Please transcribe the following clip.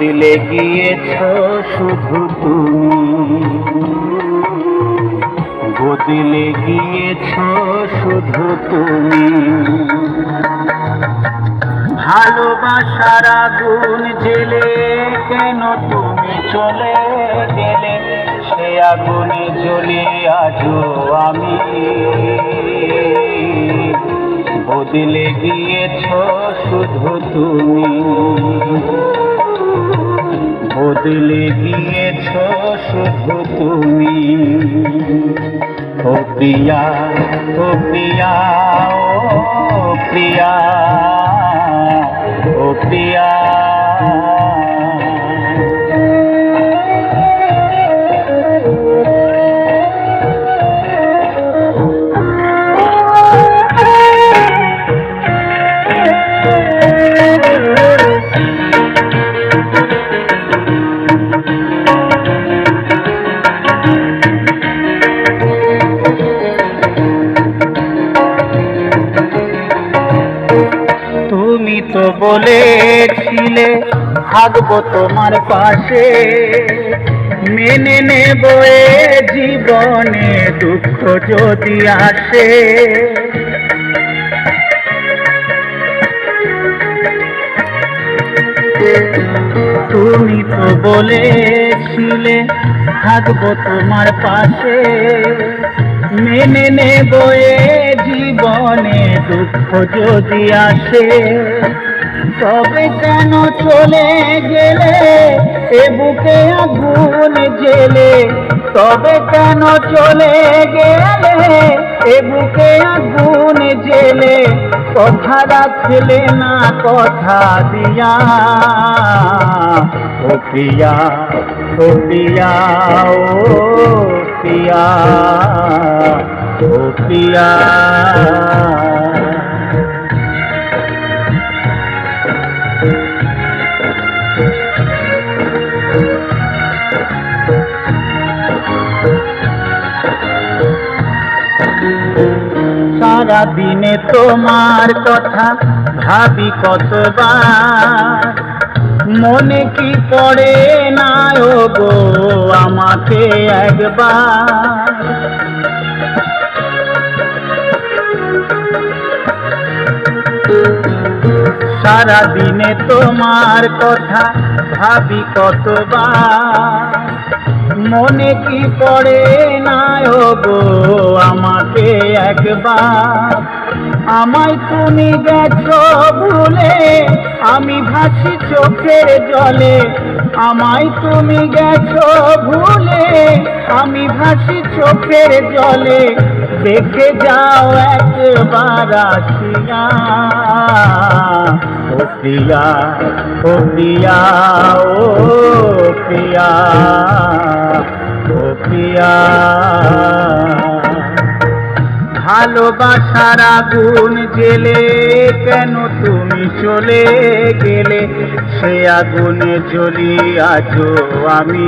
বদলে গিয়েছ শুধু তুমি, বদলে গিয়েছ শুধু তুমি। ভালোবাসার আগুন জেলে কেন তুমি চলে গেলে, সে আগুনে জ্বলে আজও আমি। বদলে গিয়েছ শুধু তুমি, বদলে গিয়েছ শুধু তুমি। ও প্রিয়া, ও প্রিয়া, ও প্রিয়া, ও প্রিয়া। তুমি তো বলেছিলে থাকবো তোমার পাশে, মেনে নেব এ জীবনে দুঃখ যদি আসে। তুমি তো বলেছিলে থাকবো তোমার পাশে, মেনে নেব এ জীবনে দুঃখ যদি আসে। তবে কেন চলে গেলে এ বুকে আগুন জেলে, তবে কেন চলে গেলে এ বুকে আগুন জেলে। কথা রাখলে না কথা দিয়া, ও প্রিয়া, ও প্রিয়া, ও প্রিয়া, ও প্রিয়া। সারা দিনে তোমার কথা ভাবি কতবার, মনে কি পড়ে না ও গো আমাকে একবার। সারা দিনে তোমার কথা ভাবি কতবার, মনে কি পড়ে না ও গো আমাকে একবার। আমায় তুমি গেছো ভুলে, আমি ভাসি চোখের জলে। আমায় তুমি গেছো ভুলে, আমি ভাসি চোখের জলে। দেখে যাও একবার আসিয়া, ও প্রিয়া, ও প্রিয়া, ও প্রিয়া, ও প্রিয়া। ভালোবাসার আগুন জেলে কেন তুমি চলে গেলে, সে আগুনে জ্বলি আজও আমি।